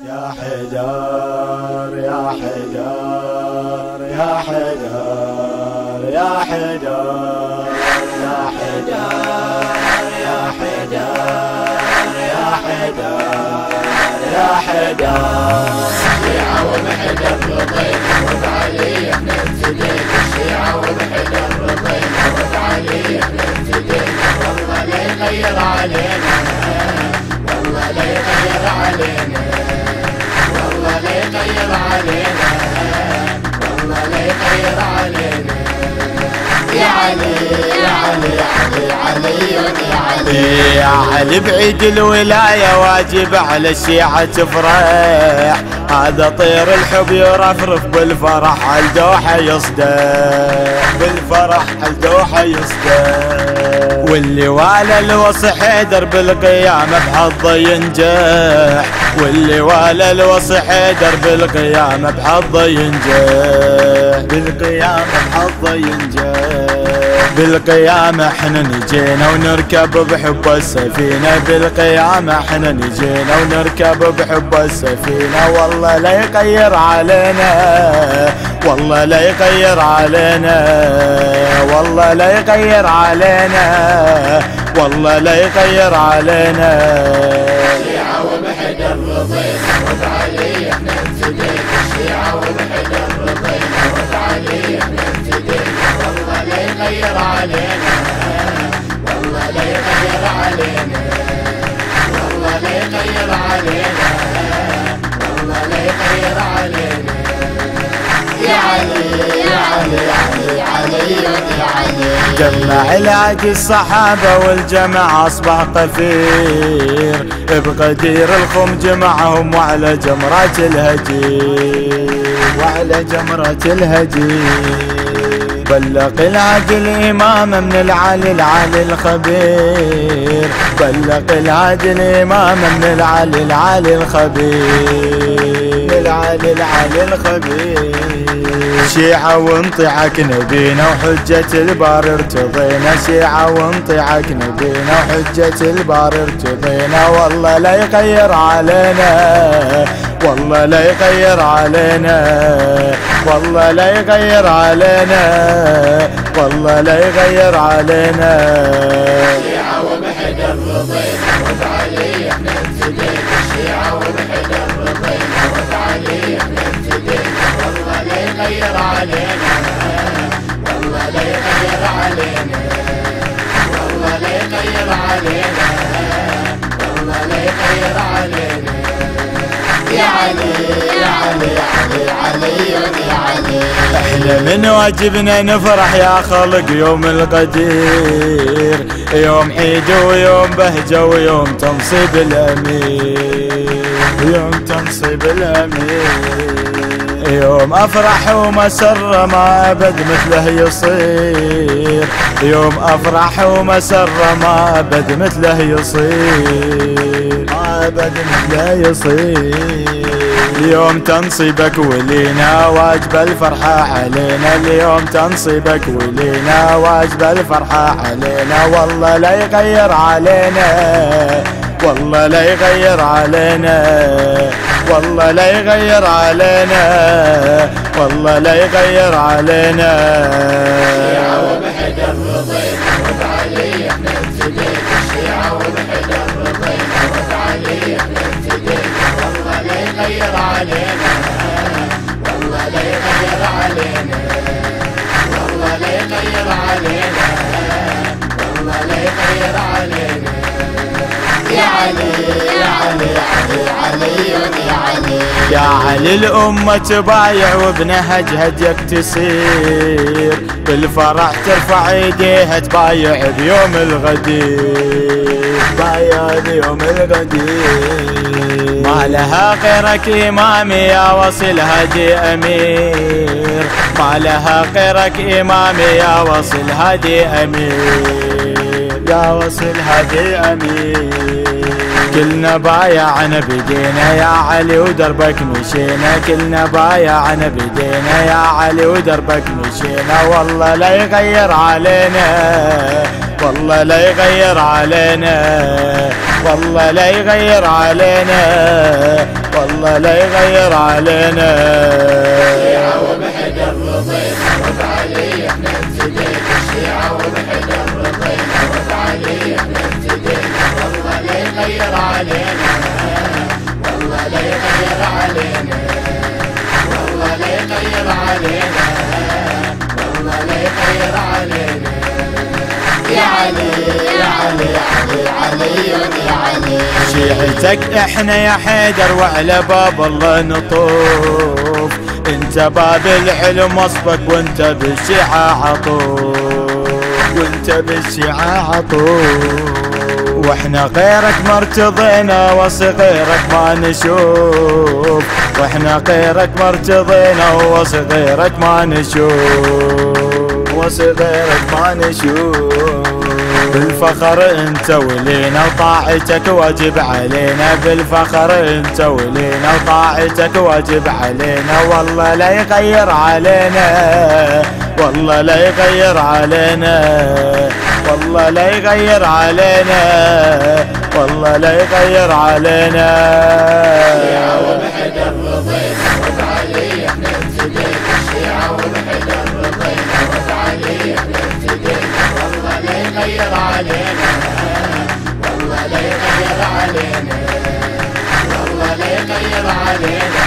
يا حيدر يا حيدر يا حيدر يا حيدر يا حيدر يا حيدر يا حيدر يا حيدر الشيعة وبحدر رضينا وبعلي احنا ابتدينا الشيعة وبحدر رضينا وبعلي احنا ابتدينا والله لا يغير علينا والله لا يغير علينا والله لا يغير علينا والله لا يغير علينا يا علي يا علي علي علي يا علي يا علي بعيد الولاية واجب على الشيعة تفرح، هذا طير الحب يرفرف بالفرح عالدوحة يصدح، بالفرح عالدوحة يصدح، واللي والى الوصي حيدر بالقيامة بحظه ينجح، واللي والى الوصي حيدر بالقيامة بحظه ينجح، بالقيامة بحظه ينجح، بالقيامة احنا نجينا ونركب بحب السفينة، بالقيامة احنا نجينا ونركب بحب السفينة، والله لا يغير علينا والله لا يغير علينا والله لا يغير علينا والله لا يغير علينا. الشيعة وبحدر رضينا وبعلي احنا ابتدينا الشيعة وبحدر رضينا وبعلي احنا ابتدينا والله لا يغير علينا والله لا يغير علينا والله لا يغير علينا والله لا يغير علينا يا علي يا علي علي علي يا علي. جمع العاقي الصحابة والجمع أصبح قفير، بقدير الخم جمعهم وعلى جمرة الهجير، وعلى جمرة الهجير، بلغ العاقي الإمام من العالي العالي الخبير، بلغ العاقي الإمام من العالي العالي الخبير، العالي العالي الخبير، شيعة ونطيعك نبينا وحجة البار ارتضينا، شيعة ونطيعك نبينا وحجة البار ارتضينا، والله لا يغير علينا والله لا يغير علينا والله لا يغير علينا والله لا يغير علينا. الشيعة وبحدر رضينا وبعلي احنا ابتدينا الشيعة وبحدر رضينا وبعلي احنا ابتدينا والله لا يغير علينا والله لا يغير علينا والله لا يغير علينا والله لا يغير علينا يا علي يا علي علي علي يا علي. احنا من واجبنا نفرح يا خلق يوم القدير، يوم عيد ويوم بهجة ويوم تنصيب الامير، يوم تنصيب الامير، يوم افرح ومسر ما ابد مثله يصير، يوم افرح ومسر ما ابد مثله يصير، ما ابد مثله يصير، اليوم تنصيبك ولينا واجب الفرحة علينا، اليوم تنصيبك ولينا واجب الفرحة علينا، والله لا يغير علينا والله لا يغير علينا والله لا يغير علينا والله لا يغير علينا. الشيعة وبحدر رضينا وبعلي احنا ابتدينا الشيعة وبحدر رضينا وبعلي احنا ابتدينا والله لا يغير علينا والله لا يغير علينا والله لا يغير علينا والله لا يغير علينا يا علي يا علي علي علي يا علي. يا علي الأمة تبايع وبنهجهجك تسير، بالفرح ترفع ايديها تبايع بيوم الغدير، بايع بيوم الغدير، ما لها غيرك إمامي يا وصي الهادي أمير، ما لها غيرك إمامي يا وصي الهادي أمير، يا وصي الهادي أمير، كلنا بايعنا بدينا يا علي ودربك مشينا، كلنا بايعنا بدينا يا علي ودربك مشينا، والله لا يغير علينا والله لا يغير علينا والله لا يغير علينا والله لا يغير علينا. الشيعة وبحدر رضينا وبعلي احنا ابتدينا، الشيعة وبحدر رضينا وبعلي احنا ابتدينا، والله لا يغير علينا، والله لا يغير علينا، والله لا يغير علينا، والله لا يغير علينا. يا علي يا علي علي علي يا علي، شيعتك احنا يا حيدر وعلى باب الله نطوف، انت باب العلم وصفك وانت بالشيعة عطوف، وانت بالشيعة عطوف، واحنا غيرك ما ارتضينا وصي غيرك ما نشوف، واحنا غيرك ما ارتضينا وصي غيرك ما نشوف، وصي غيرك ما نشوف. بالفخر انت ولينا وطاعتك واجب علينا، بالفخر انت ولينا وطاعتك واجب علينا، والله لا يغير علينا، والله لا يغير علينا، والله لا يغير علينا، والله لا يغير علينا. الشيعة وبحدر رضينا وبعلي احنا ابتدينا، الشيعة وبحدر رضينا وبعلي احنا ابتدينا، والله لا يغير علينا، والله لا يغير علينا، والله لا يغير علينا.